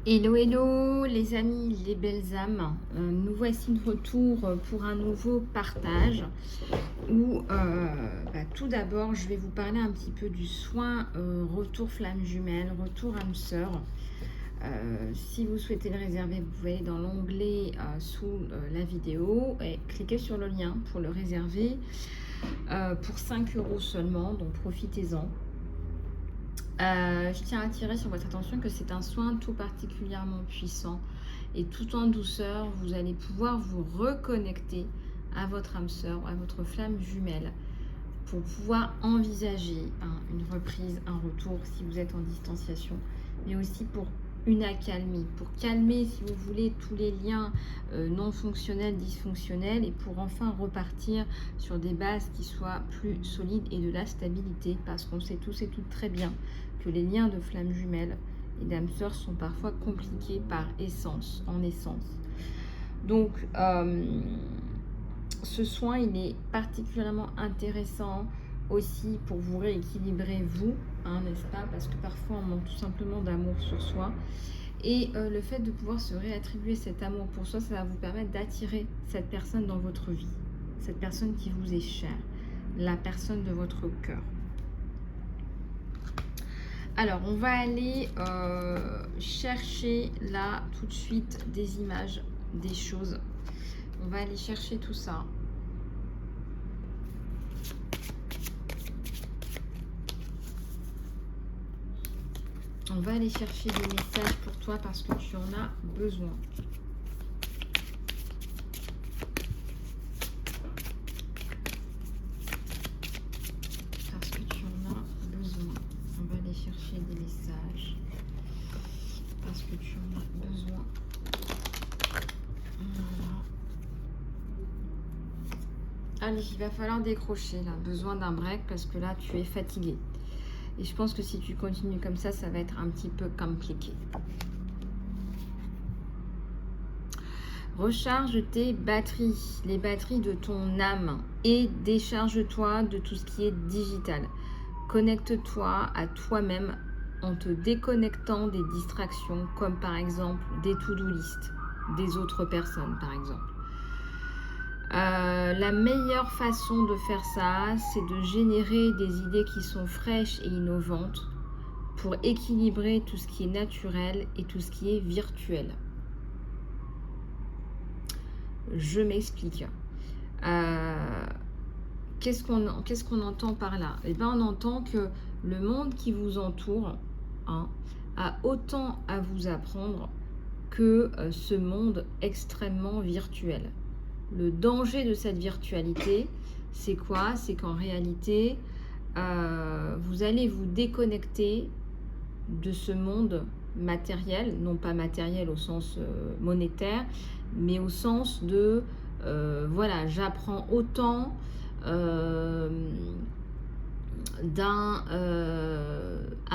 Hello, hello les amis, les belles âmes. Nous voici de retour pour un nouveau partage où tout d'abord je vais vous parler un petit peu du soin retour flamme jumelle, retour âme sœur. Si vous souhaitez le réserver, vous pouvez aller dans l'onglet sous la vidéo et cliquer sur le lien pour le réserver pour 5 € seulement, donc profitez-en. Je tiens à attirer sur votre attention que c'est un soin tout particulièrement puissant et tout en douceur, vous allez pouvoir vous reconnecter à votre âme sœur, à votre flamme jumelle pour pouvoir envisager une reprise, un retour si vous êtes en distanciation, mais aussi pour une accalmie, pour calmer si vous voulez tous les liens non fonctionnels, dysfonctionnels et pour enfin repartir sur des bases qui soient plus solides et de la stabilité, parce qu'on sait tous et toutes très bien que les liens de flammes jumelles et d'âmes sœurs sont parfois compliqués par essence, en essence. Donc ce soin il est particulièrement intéressant aussi pour vous rééquilibrer vous, n'est-ce pas, parce que parfois on manque tout simplement d'amour sur soi et le fait de pouvoir se réattribuer cet amour pour soi, ça va vous permettre d'attirer cette personne dans votre vie, cette personne qui vous est chère, la personne de votre cœur. Alors on va aller chercher là tout de suite des images, des choses. On va aller chercher tout ça. On va aller chercher des messages pour toi parce que tu en as besoin. Parce que tu en as besoin. On va aller chercher des messages. Parce que tu en as besoin. Voilà. Allez, il va falloir décrocher là. Besoin d'un break parce que là, tu es fatigué. Et je pense que si tu continues comme ça, ça va être un petit peu compliqué. Recharge tes batteries, les batteries de ton âme et décharge-toi de tout ce qui est digital. Connecte-toi à toi-même en te déconnectant des distractions comme par exemple des to-do list des autres personnes par exemple. La meilleure façon de faire ça, c'est de générer des idées qui sont fraîches et innovantes pour équilibrer tout ce qui est naturel et tout ce qui est virtuel. Je m'explique. Qu'est-ce qu'on entend par là? Eh bien, on entend que le monde qui vous entoure a autant à vous apprendre que ce monde extrêmement virtuel. Le danger de cette virtualité, c'est quoi? C'est qu'en réalité, vous allez vous déconnecter de ce monde matériel, non pas matériel au sens monétaire, mais au sens de, voilà, j'apprends autant à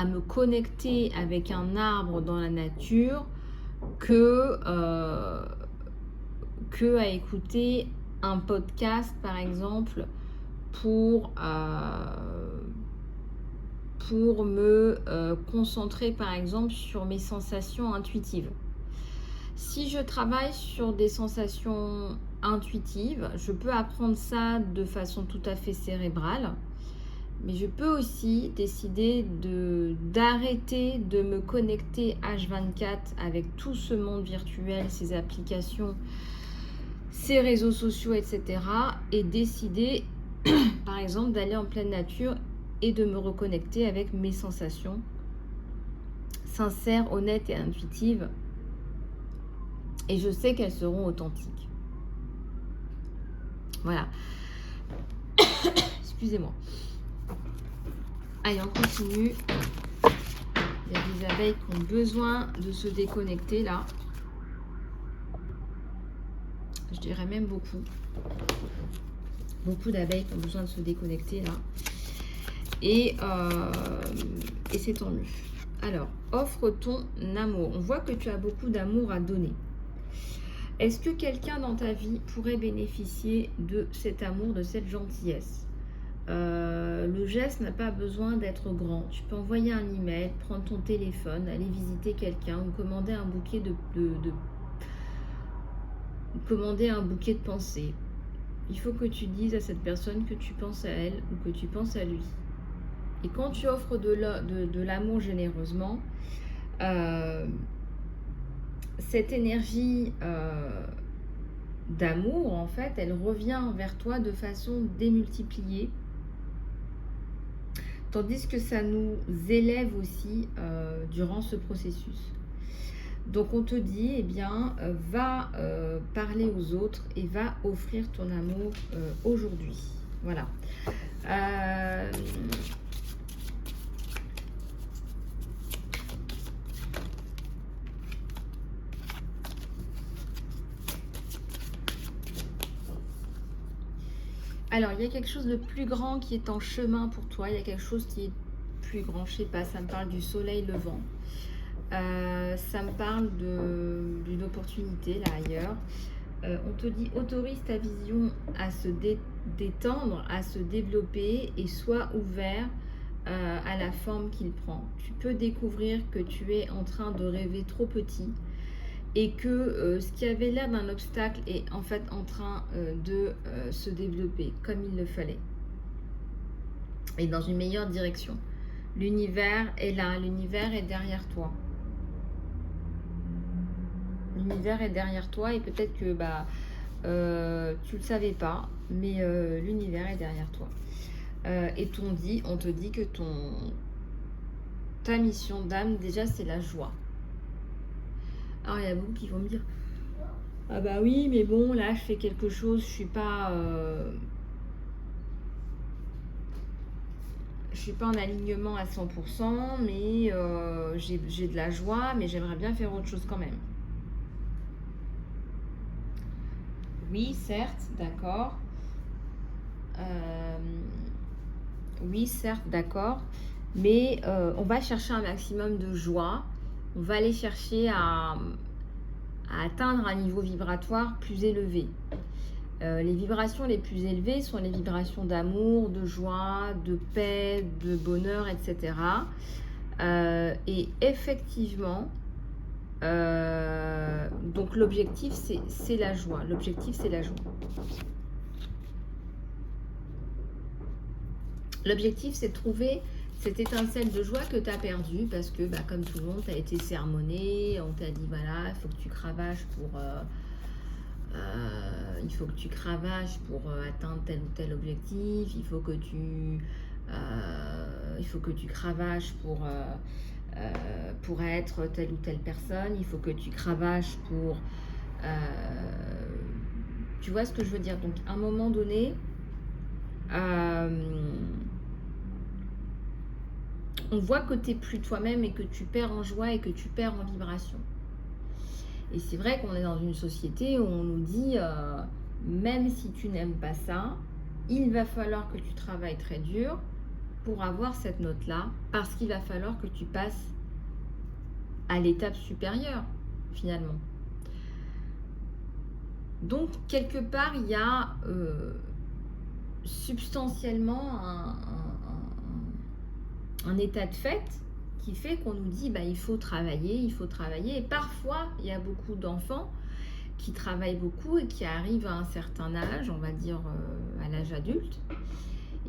me connecter avec un arbre dans la nature que à écouter un podcast par exemple pour me concentrer par exemple sur mes sensations intuitives. Si je travaille sur des sensations intuitives, je peux apprendre ça de façon tout à fait cérébrale, mais je peux aussi décider d'arrêter de me connecter H24 avec tout ce monde virtuel, ces applications, ces réseaux sociaux, etc. et décider, par exemple, d'aller en pleine nature et de me reconnecter avec mes sensations sincères, honnêtes et intuitives. Et je sais qu'elles seront authentiques. Voilà. Excusez-moi. Allez, on continue. Il y a des abeilles qui ont besoin de se déconnecter là. Je dirais même beaucoup. Beaucoup d'abeilles qui ont besoin de se déconnecter là. Et c'est tant mieux. Alors, offre ton amour. On voit que tu as beaucoup d'amour à donner. Est-ce que quelqu'un dans ta vie pourrait bénéficier de cet amour, de cette gentillesse? Le geste n'a pas besoin d'être grand. Tu peux envoyer un email, prendre ton téléphone, aller visiter quelqu'un ou commander un bouquet commander un bouquet de pensées. Il faut que tu dises à cette personne que tu penses à elle ou que tu penses à lui. Et quand tu offres de l'amour généreusement, cette énergie d'amour, en fait, elle revient vers toi de façon démultipliée. Tandis que ça nous élève aussi durant ce processus. Donc on te dit, eh bien, va parler aux autres et va offrir ton amour aujourd'hui. Voilà. Alors, il y a quelque chose de plus grand qui est en chemin pour toi. Il y a quelque chose qui est plus grand. Je sais pas, ça me parle du soleil levant. Ça me parle d'une opportunité là ailleurs. On te dit autorise ta vision à se détendre, à se développer et sois ouvert à la forme qu'il prend. Tu peux découvrir que tu es en train de rêver trop petit et que ce qui avait l'air d'un obstacle est en fait en train de se développer comme il le fallait et dans une meilleure direction. L'univers est là, l'univers est derrière toi. L'univers est derrière toi et peut-être que tu le savais pas, mais l'univers est derrière toi. Et on te dit que ta mission d'âme, déjà, c'est la joie. Alors, il y a beaucoup qui vont me dire, ah bah oui, mais bon, là, je fais quelque chose, je suis pas en alignement à 100%, mais j'ai de la joie, mais j'aimerais bien faire autre chose quand même. Oui, certes, d'accord. Oui, certes, d'accord. Mais on va chercher un maximum de joie. On va aller chercher à atteindre un niveau vibratoire plus élevé. Les vibrations les plus élevées sont les vibrations d'amour, de joie, de paix, de bonheur, etc. Et effectivement, donc l'objectif, c'est la joie. L'objectif, c'est la joie. L'objectif, c'est de trouver cette étincelle de joie que tu as perdue parce que, comme tout le monde, tu as été sermonné, on t'a dit, voilà, il faut que tu cravaches pour... atteindre tel ou tel objectif, il faut que tu cravaches pour être telle ou telle personne, il faut que tu cravaches pour... tu vois ce que je veux dire? Donc, à un moment donné, on voit que tu n'es plus toi-même et que tu perds en joie et que tu perds en vibration. Et c'est vrai qu'on est dans une société où on nous dit, même si tu n'aimes pas ça, il va falloir que tu travailles très dur pour avoir cette note-là, parce qu'il va falloir que tu passes à l'étape supérieure, finalement. Donc, quelque part, il y a substantiellement un état de fait qui fait qu'on nous dit il faut travailler, il faut travailler. Et parfois, il y a beaucoup d'enfants qui travaillent beaucoup et qui arrivent à un certain âge, on va dire à l'âge adulte,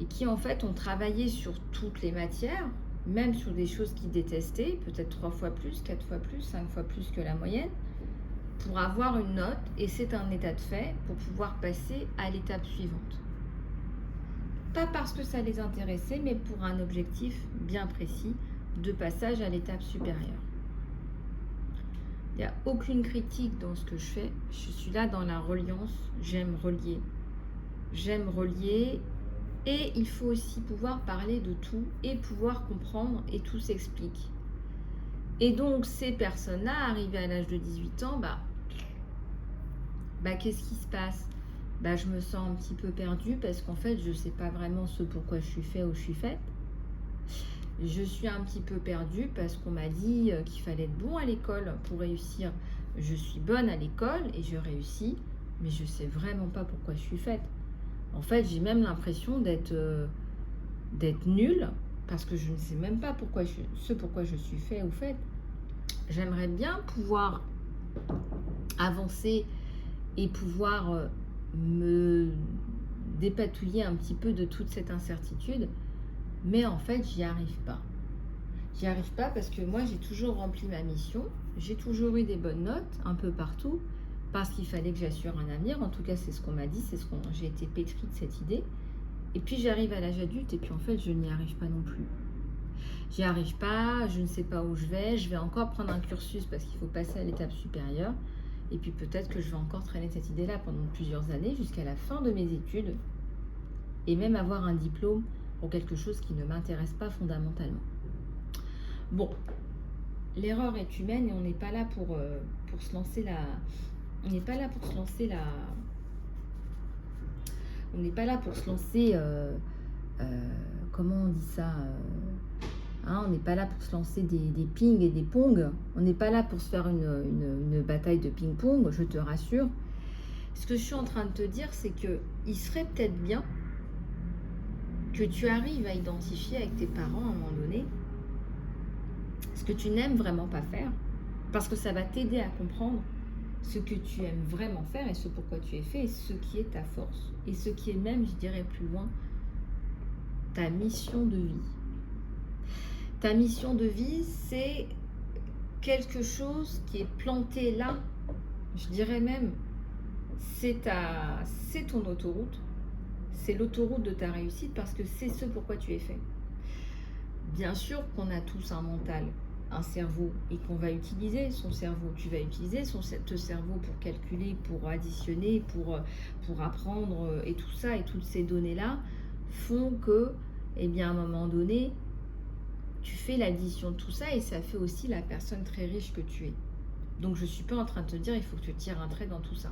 et qui en fait ont travaillé sur toutes les matières, même sur des choses qu'ils détestaient, peut-être 3 fois plus, 4 fois plus, 5 fois plus que la moyenne, pour avoir une note, et c'est un état de fait pour pouvoir passer à l'étape suivante. Pas parce que ça les intéressait, mais pour un objectif bien précis de passage à l'étape supérieure. Il n'y a aucune critique dans ce que je fais. Je suis là dans la reliance. J'aime relier. J'aime relier. Et il faut aussi pouvoir parler de tout et pouvoir comprendre, et tout s'explique. Et donc, ces personnes-là, arrivées à l'âge de 18 ans, qu'est-ce qui se passe? Je me sens un petit peu perdue parce qu'en fait, je ne sais pas vraiment ce pourquoi je suis fait ou je suis faite. Je suis un petit peu perdue parce qu'on m'a dit qu'il fallait être bon à l'école pour réussir. Je suis bonne à l'école et je réussis, mais je ne sais vraiment pas pourquoi je suis faite. En fait, j'ai même l'impression d'être d'être nulle, parce que je ne sais même pas pourquoi pourquoi je suis fait ou faite. J'aimerais bien pouvoir avancer et pouvoir me dépatouiller un petit peu de toute cette incertitude, mais en fait, j'y arrive pas. J'y arrive pas parce que moi, j'ai toujours rempli ma mission, j'ai toujours eu des bonnes notes un peu partout, parce qu'il fallait que j'assure un avenir. En tout cas, c'est ce qu'on m'a dit, j'ai été pétrie de cette idée. Et puis j'arrive à l'âge adulte et puis en fait, je n'y arrive pas non plus. J'y arrive pas, je ne sais pas où je vais encore prendre un cursus parce qu'il faut passer à l'étape supérieure. Et puis peut-être que je vais encore traîner cette idée-là pendant plusieurs années jusqu'à la fin de mes études et même avoir un diplôme pour quelque chose qui ne m'intéresse pas fondamentalement. Bon, l'erreur est humaine et on n'est pas là pour se lancer la... On n'est pas là pour se lancer la... On n'est pas là pour se lancer... comment on dit ça on n'est pas là pour se lancer des ping et des pong. On n'est pas là pour se faire une bataille de ping-pong, je te rassure. Ce que je suis en train de te dire, c'est qu'il serait peut-être bien que tu arrives à identifier avec tes parents à un moment donné ce que tu n'aimes vraiment pas faire, parce que ça va t'aider à comprendre ce que tu aimes vraiment faire et ce pourquoi tu es fait et ce qui est ta force et ce qui est même, je dirais plus loin, ta mission de vie. Ta mission de vie, c'est quelque chose qui est planté là, je dirais même, c'est ton autoroute, c'est l'autoroute de ta réussite parce que c'est ce pourquoi tu es fait. Bien sûr qu'on a tous un mental, un cerveau et qu'on va utiliser son cerveau. Tu vas utiliser ton cerveau pour calculer, pour additionner, pour apprendre et tout ça et toutes ces données-là font que, eh bien, à un moment donné, tu fais l'addition de tout ça et ça fait aussi la personne très riche que tu es. Donc je ne suis pas en train de te dire il faut que tu tires un trait dans tout ça.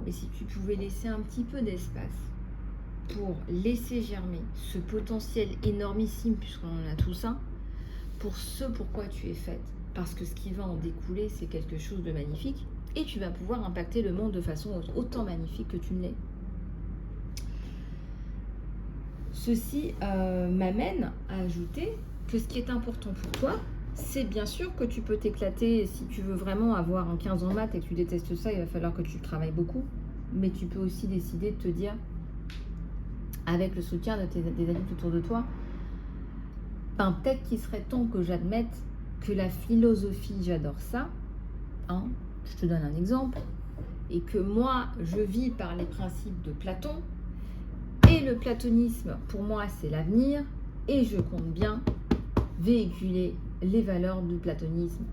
Mais si tu pouvais laisser un petit peu d'espace pour laisser germer ce potentiel énormissime, puisqu'on en a tout ça, pour ce pourquoi tu es faite. Parce que ce qui va en découler, c'est quelque chose de magnifique et tu vas pouvoir impacter le monde de façon autant magnifique que tu ne l'es. Ceci m'amène à ajouter que ce qui est important pour toi, c'est bien sûr que tu peux t'éclater. Si tu veux vraiment avoir un 15 en maths et que tu détestes ça, il va falloir que tu travailles beaucoup. Mais tu peux aussi décider de te dire, avec le soutien des adultes autour de toi, ben, peut-être qu'il serait temps que j'admette que la philosophie, j'adore ça. Je te donne un exemple. Et que moi, je vis par les principes de Platon. Et le platonisme, pour moi, c'est l'avenir. Et je compte bien véhiculer les valeurs du platonisme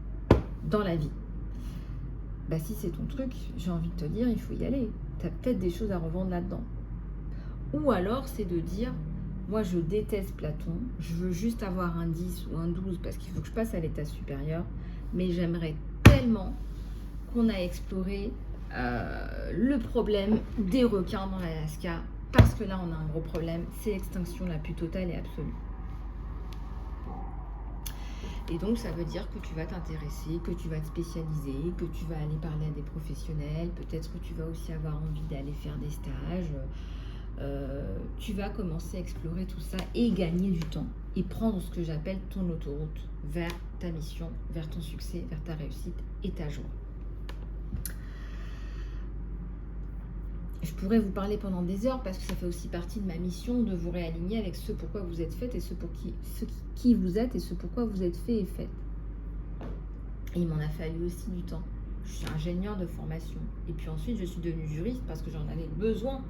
dans la vie. Bah, si c'est ton truc, j'ai envie de te dire, il faut y aller. Tu as peut-être des choses à revendre là-dedans. Ou alors, c'est de dire, moi, je déteste Platon, je veux juste avoir un 10 ou un 12 parce qu'il faut que je passe à l'état supérieur, mais j'aimerais tellement qu'on a exploré le problème des requins dans l'Alaska, parce que là, on a un gros problème, c'est l'extinction la plus totale et absolue. Et donc, ça veut dire que tu vas t'intéresser, que tu vas te spécialiser, que tu vas aller parler à des professionnels, peut-être que tu vas aussi avoir envie d'aller faire des stages. Tu vas commencer à explorer tout ça et gagner du temps et prendre ce que j'appelle ton autoroute vers ta mission, vers ton succès, vers ta réussite et ta joie. Je pourrais vous parler pendant des heures parce que ça fait aussi partie de ma mission de vous réaligner avec ce pourquoi vous êtes fait et ce pour qui vous êtes et ce pourquoi vous êtes fait et fait. Et il m'en a fallu aussi du temps. Je suis ingénieure de formation et puis ensuite je suis devenue juriste parce que j'en avais besoin.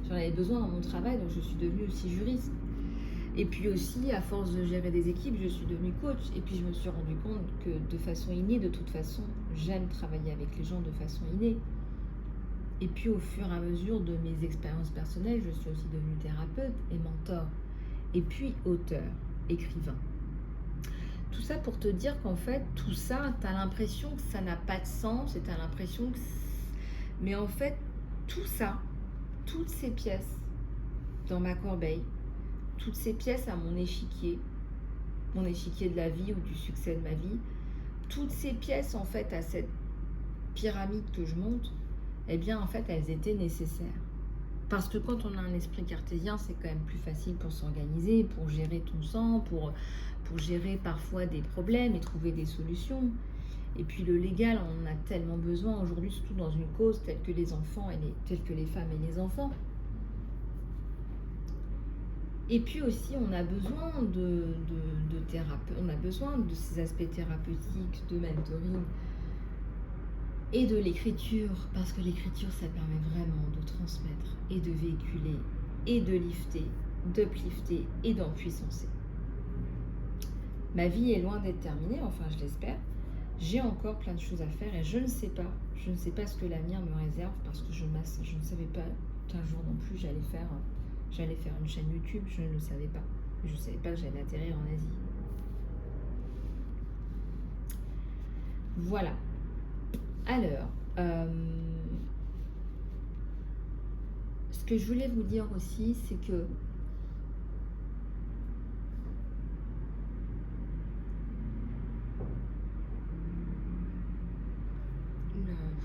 J'en avais besoin dans mon travail, donc je suis devenue aussi juriste. Et puis aussi, à force de gérer des équipes, je suis devenue coach. Et puis je me suis rendu compte que de façon innée, de toute façon, j'aime travailler avec les gens de façon innée. Et puis au fur et à mesure de mes expériences personnelles, je suis aussi devenue thérapeute et mentor. Et puis auteur, écrivain. Tout ça pour te dire qu'en fait, tout ça, tu as l'impression que ça n'a pas de sens et tu as l'impression que... Mais en fait, tout ça, toutes ces pièces dans ma corbeille, toutes ces pièces à mon échiquier de la vie ou du succès de ma vie, toutes ces pièces en fait à cette pyramide que je monte, eh bien en fait elles étaient nécessaires. Parce que quand on a un esprit cartésien, c'est quand même plus facile pour s'organiser, pour gérer ton sang, pour gérer parfois des problèmes et trouver des solutions. Et puis le légal, on en a tellement besoin aujourd'hui, surtout dans une cause telle que les enfants et telle que les femmes et les enfants. Et puis aussi, on a besoin de thérapeute, on a besoin de ces aspects thérapeutiques, de mentoring et de l'écriture, parce que l'écriture, ça permet vraiment de transmettre et de véhiculer et de lifter, d'uplifter et d'empuissancer. Ma vie est loin d'être terminée, enfin je l'espère. J'ai encore plein de choses à faire et je ne sais pas ce que l'avenir me réserve parce que je ne savais pas qu'un jour non plus j'allais faire une chaîne YouTube, je ne le savais pas. Je ne savais pas que j'allais atterrir en Asie. Voilà. Alors, ce que je voulais vous dire aussi, c'est que